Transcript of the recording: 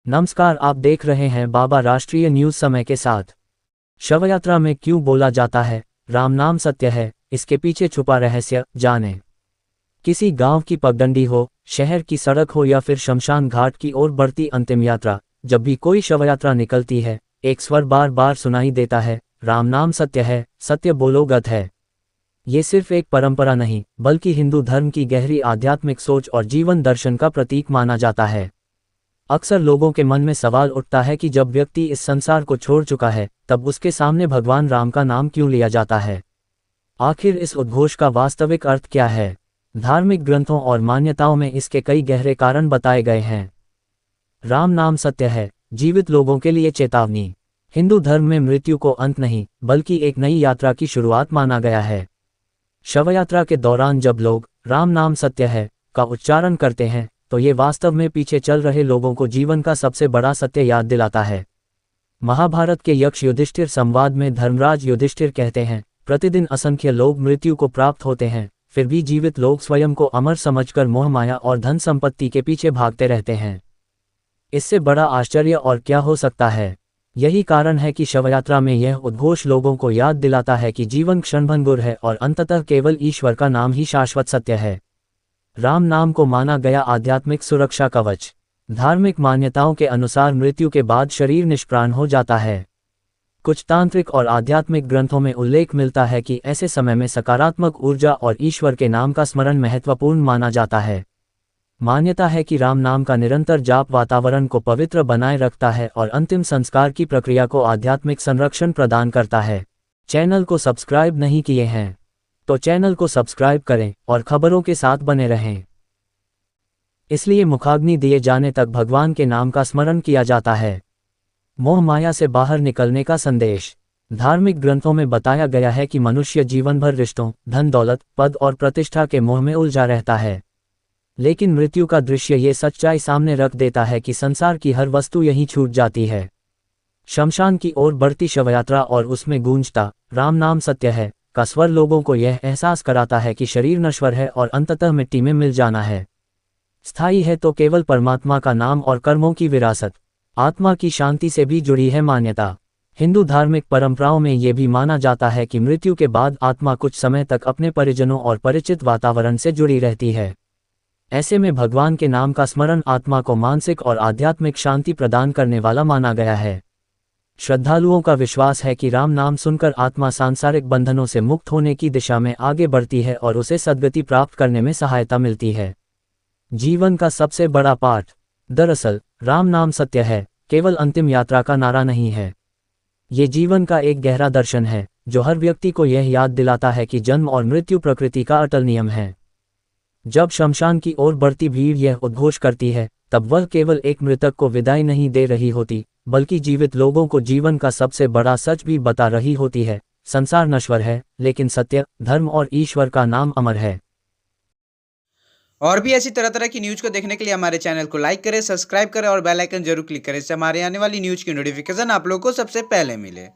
नमस्कार, आप देख रहे हैं बाबा राष्ट्रीय न्यूज समय के साथ। शवयात्रा में क्यों बोला जाता है राम नाम सत्य है, इसके पीछे छुपा रहस्य जानें। किसी गांव की पगडंडी हो, शहर की सड़क हो या फिर शमशान घाट की ओर बढ़ती अंतिम यात्रा, जब भी कोई शवयात्रा निकलती है, एक स्वर बार बार सुनाई देता है, राम नाम सत्य है, सत्य बोलो गत है। ये सिर्फ एक परंपरा नहीं, बल्कि हिंदू धर्म की गहरी आध्यात्मिक सोच और जीवन दर्शन का प्रतीक माना जाता है। अक्सर लोगों के मन में सवाल उठता है कि जब व्यक्ति इस संसार को छोड़ चुका है, तब उसके सामने भगवान राम का नाम क्यों लिया जाता है। आखिर इस उद्घोष का वास्तविक अर्थ क्या है? धार्मिक ग्रंथों और मान्यताओं में इसके कई गहरे कारण बताए गए हैं। राम नाम सत्य है, जीवित लोगों के लिए चेतावनी। हिंदू धर्म में मृत्यु को अंत नहीं, बल्कि एक नई यात्रा की शुरुआत माना गया है। शवयात्रा के दौरान जब लोग राम नाम सत्य है का उच्चारण करते हैं, तो ये वास्तव में पीछे चल रहे लोगों को जीवन का सबसे बड़ा सत्य याद दिलाता है। महाभारत के यक्ष युधिष्ठिर संवाद में धर्मराज युधिष्ठिर कहते हैं, प्रतिदिन असंख्य लोग मृत्यु को प्राप्त होते हैं, फिर भी जीवित लोग स्वयं को अमर समझकर मोह माया और धन संपत्ति के पीछे भागते रहते हैं। इससे बड़ा आश्चर्य और क्या हो सकता है। यही कारण है कि शवयात्रा में यह उद्घोष लोगों को याद दिलाता है कि जीवन क्षणभंगुर है और अंततः केवल ईश्वर का नाम ही शाश्वत सत्य है। राम नाम को माना गया आध्यात्मिक सुरक्षा कवच। धार्मिक मान्यताओं के अनुसार मृत्यु के बाद शरीर निष्प्राण हो जाता है। कुछ तांत्रिक और आध्यात्मिक ग्रंथों में उल्लेख मिलता है कि ऐसे समय में सकारात्मक ऊर्जा और ईश्वर के नाम का स्मरण महत्वपूर्ण माना जाता है। मान्यता है कि राम नाम का निरंतर जाप वातावरण को पवित्र बनाए रखता है और अंतिम संस्कार की प्रक्रिया को आध्यात्मिक संरक्षण प्रदान करता है। चैनल को सब्सक्राइब नहीं किए हैं तो चैनल को सब्सक्राइब करें और खबरों के साथ बने रहें। इसलिए मुखाग्नि दिए जाने तक भगवान के नाम का स्मरण किया जाता है। मोह माया से बाहर निकलने का संदेश। धार्मिक ग्रंथों में बताया गया है कि मनुष्य जीवन भर रिश्तों, धन दौलत, पद और प्रतिष्ठा के मोह में उलझा रहता है। लेकिन मृत्यु का दृश्य ये सच्चाई सामने रख देता है कि संसार की हर वस्तु यहीं छूट जाती है। शमशान की ओर बढ़ती शवयात्रा और उसमें गूंजता राम नाम सत्य है का स्वर लोगों को यह एहसास कराता है कि शरीर नश्वर है और अंततः मिट्टी में मिल जाना है। स्थायी है तो केवल परमात्मा का नाम और कर्मों की विरासत। आत्मा की शांति से भी जुड़ी है मान्यता। हिंदू धार्मिक परंपराओं में ये भी माना जाता है कि मृत्यु के बाद आत्मा कुछ समय तक अपने परिजनों और परिचित वातावरण से जुड़ी रहती है। ऐसे में भगवान के नाम का स्मरण आत्मा को मानसिक और आध्यात्मिक शांति प्रदान करने वाला माना गया है। श्रद्धालुओं का विश्वास है कि राम नाम सुनकर आत्मा सांसारिक बंधनों से मुक्त होने की दिशा में आगे बढ़ती है और उसे सद्गति प्राप्त करने में सहायता मिलती है। जीवन का सबसे बड़ा पाठ। दरअसल राम नाम सत्य है केवल अंतिम यात्रा का नारा नहीं है। ये जीवन का एक गहरा दर्शन है, जो हर व्यक्ति को यह याद दिलाता है कि जन्म और मृत्यु प्रकृति का अटल नियम है। जब शमशान की ओर बढ़ती भीड़ यह उद्घोष करती है, तब वह केवल एक मृतक को विदाई नहीं दे रही होती, बल्कि जीवित लोगों को जीवन का सबसे बड़ा सच भी बता रही होती है। संसार नश्वर है, लेकिन सत्य, धर्म और ईश्वर का नाम अमर है। और भी ऐसी तरह तरह की न्यूज को देखने के लिए हमारे चैनल को लाइक करें, सब्सक्राइब करें और बेल आइकन जरूर क्लिक करें। इससे हमारे आने वाली न्यूज की नोटिफिकेशन आप लोगों को सबसे पहले मिले।